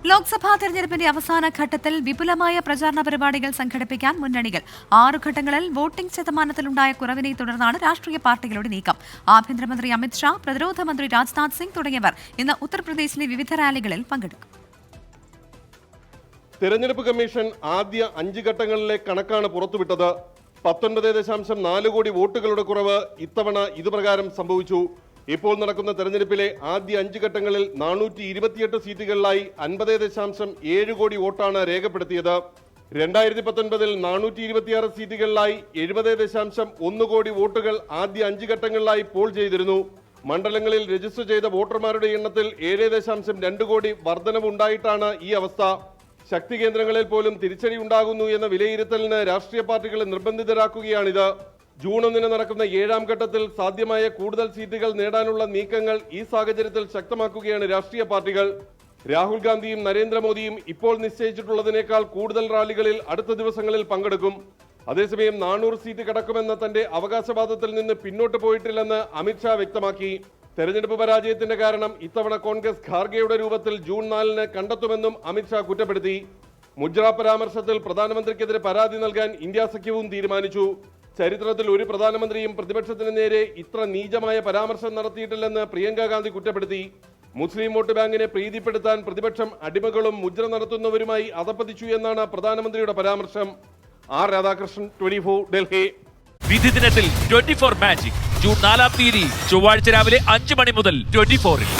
ലോക്സഭാ തെരഞ്ഞെടുപ്പിന്റെ അവസാന ഘട്ടത്തിൽ വിപുലമായ പ്രചാരണ പരിപാടികൾ സംഘടിപ്പിക്കാൻ മുന്നണികൾ 6 ഘട്ടങ്ങളിൽ വോട്ടിംഗ് ശതമാനത്തിലുണ്ടായ കുറവിനെ തുടർന്നാണ് രാഷ്ട്രീയ പാർട്ടികളുടെ നീക്കം. ആഭ്യന്തരമന്ത്രി അമിത്ഷാ, പ്രതിരോധ മന്ത്രി രാജ്നാഥ് സിംഗ് തുടങ്ങിയവർ ഇന്ന് ഉത്തർപ്രദേശിലെ വിവിധ റാലികളിൽ പങ്കെടുക്കും. തെരഞ്ഞെടുപ്പ് കമ്മീഷൻ ആദ്യ 5 ഘട്ടങ്ങളിലെ കണക്കാണ് പുറത്തുവിട്ടത്. 19.4 കോടി വോട്ടുകളുടെ കുറവ് ഇത്തവണ ഇതുപ്രകാരം സംഭവിച്ചു. ഇപ്പോൾ നടക്കുന്ന തെരഞ്ഞെടുപ്പിലെ ആദ്യ 5 ഘട്ടങ്ങളിൽ 428 സീറ്റുകളിലായി 50.7 കോടി വോട്ടാണ് രേഖപ്പെടുത്തിയത്. 2019 426 സീറ്റുകളിലായി 70.1 കോടി വോട്ടുകൾ ആദ്യ 5 ഘട്ടങ്ങളിലായി പോൾ ചെയ്തിരുന്നു. മണ്ഡലങ്ങളിൽ രജിസ്റ്റർ ചെയ്ത വോട്ടർമാരുടെ എണ്ണത്തിൽ 7.2 കോടി വർധനവുണ്ടായിട്ടാണ് ഈ അവസ്ഥ. ശക്തി കേന്ദ്രങ്ങളിൽ പോലും തിരിച്ചടി ഉണ്ടാകുന്നു എന്ന വിലയിരുത്തലിന് രാഷ്ട്രീയ പാർട്ടികളെ നിർബന്ധിതരാക്കുകയാണിത്. ജൂൺ 1 നടക്കുന്ന 7ാം ഘട്ടത്തിൽ സാധ്യമായ കൂടുതൽ സീറ്റുകൾ നേടാനുള്ള നീക്കങ്ങൾ ഈ സാഹചര്യത്തിൽ ശക്തമാക്കുകയാണ് രാഷ്ട്രീയ പാർട്ടികൾ. രാഹുൽ ഗാന്ധിയും നരേന്ദ്രമോദിയും ഇപ്പോൾ നിശ്ചയിച്ചിട്ടുള്ളതിനേക്കാൾ കൂടുതൽ റാലികളിൽ അടുത്ത ദിവസങ്ങളിൽ പങ്കെടുക്കും. അതേസമയം 400 സീറ്റ് കടക്കുമെന്ന തന്റെ അവകാശവാദത്തിൽ നിന്ന് പിന്നോട്ട് പോയിട്ടില്ലെന്ന് അമിത്ഷാ വ്യക്തമാക്കി. തെരഞ്ഞെടുപ്പ് പരാജയത്തിന്റെ കാരണം ഇത്തവണ കോൺഗ്രസ് ഖാർഗെയുടെ രൂപത്തിൽ ജൂൺ 4 കണ്ടെത്തുമെന്നും അമിത്ഷാ കുറ്റപ്പെടുത്തി. മുജ്ര പരാമർശത്തിൽ പ്രധാനമന്ത്രിക്കെതിരെ പരാതി നൽകാൻ ഇന്ത്യ സഖ്യവും തീരുമാനിച്ചു. ചരിത്രത്തിൽ ഒരു പ്രധാനമന്ത്രിയും പ്രതിപക്ഷത്തിന് നേരെ ഇത്ര നീചമായ പരാമർശം നടത്തിയിട്ടില്ലെന്ന് പ്രിയങ്ക ഗാന്ധി കുറ്റപ്പെടുത്തി. മുസ്ലിം വോട്ട് ബാങ്കിനെ പ്രീതിപ്പെടുത്താൻ പ്രതിപക്ഷം അടിമകളും മുജ്ര നടത്തുന്നവരുമായി അധപ്പതിച്ചു എന്നാണ് പ്രധാനമന്ത്രിയുടെ പരാമർശം. ആർ രാധാകൃഷ്ണൻ, 24 ഡൽഹി. വിധി ദിനത്തിൽ 24 മാജിക് ജൂൺ 4 ചൊവ്വാഴ്ച രാവിലെ 5 മണി മുതൽ 24-ൽ.